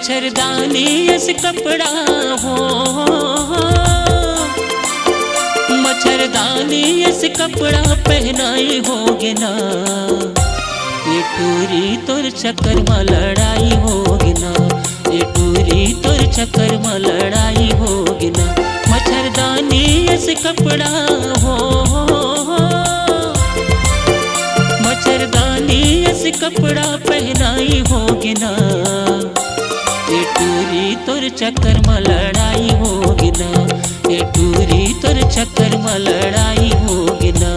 मच्छरदानी इस कपड़ा हो, मच्छरदानी इस कपड़ा पहनाई होगी ना, ये टूरी तुर चक्कर में लड़ाई होगी ना, ये टूरी तुर चक्कर में लड़ाई होगी ना। मच्छरदानी इस कपड़ा हो, मच्छरदानी इस कपड़ा पहनाई होगी ना, ये टूरी तुर चक्कर में लड़ाई होगी ना, ये टूरी तुर चक्कर में लड़ाई होगी ना।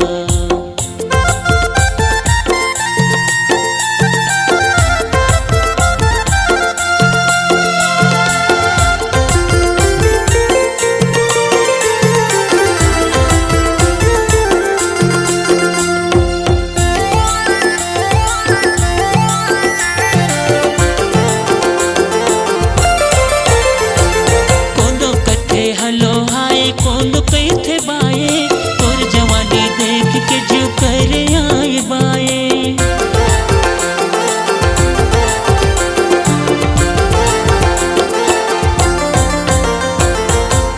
हलो हाय कौन कैथे बाए, तोर जवानी देख के जो करे आए बाए।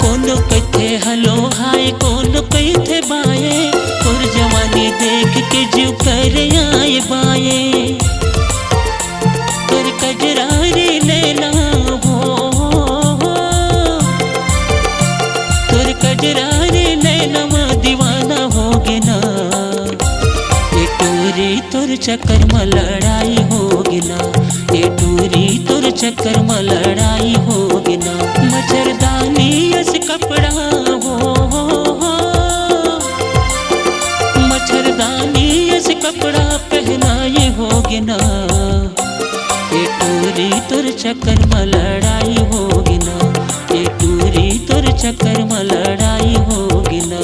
कौन कैथे हलो हाय कौन कैथे बाए, तोर जवानी देख के जो करे आए बाए। तोर कजरारी नैना कजरारे नैनमा दीवाना होगे ना, ये टूरी तुर चक्कर में लड़ाई होगी ना, ये टूरी तुर चक्कर में लड़ाई होगी ना। मच्छरदानी इस कपड़ा हो, मच्छरदानी इस कपड़ा पहनाई होगी ना, ये टूरी तुर चक्कर में लड़ाई होगी ना, ये टूरी तुर चक्कर में लड़ाई होगी ना।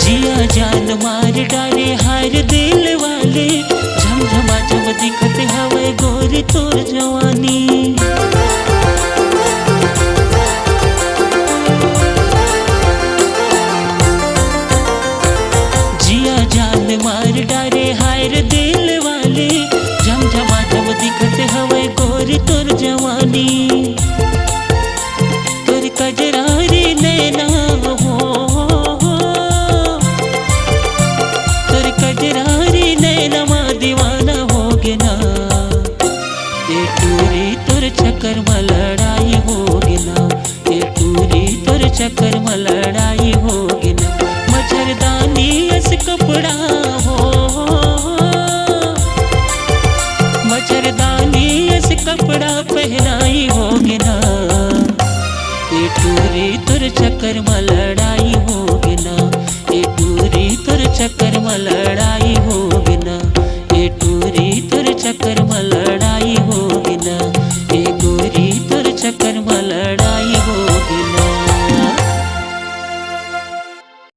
जिया जान मार डाले हर दिल वाले, झमझमा झम दिखत हवे गोरी तोर जवानी। जिया जान मार डाले हर दिल वाले, झमझमा झम दिखत हवे गोरी तोर जवानी। तोर कजरारी नैना हो, तोर कजरारी नैनमा दीवाना होगे ना, ये टूरी तुर चक्कर में लड़ाई होगी ना, ये टूरी तुर चक्कर में लड़ाई होगी ना। मच्छरदानी इस कपड़ा हो, मच्छरदानी इस कपड़ा पहनाई होगी ना, ये टूरी तुर चक्कर में लड़ाई होगी ना, ये टूरी तुर चक्कर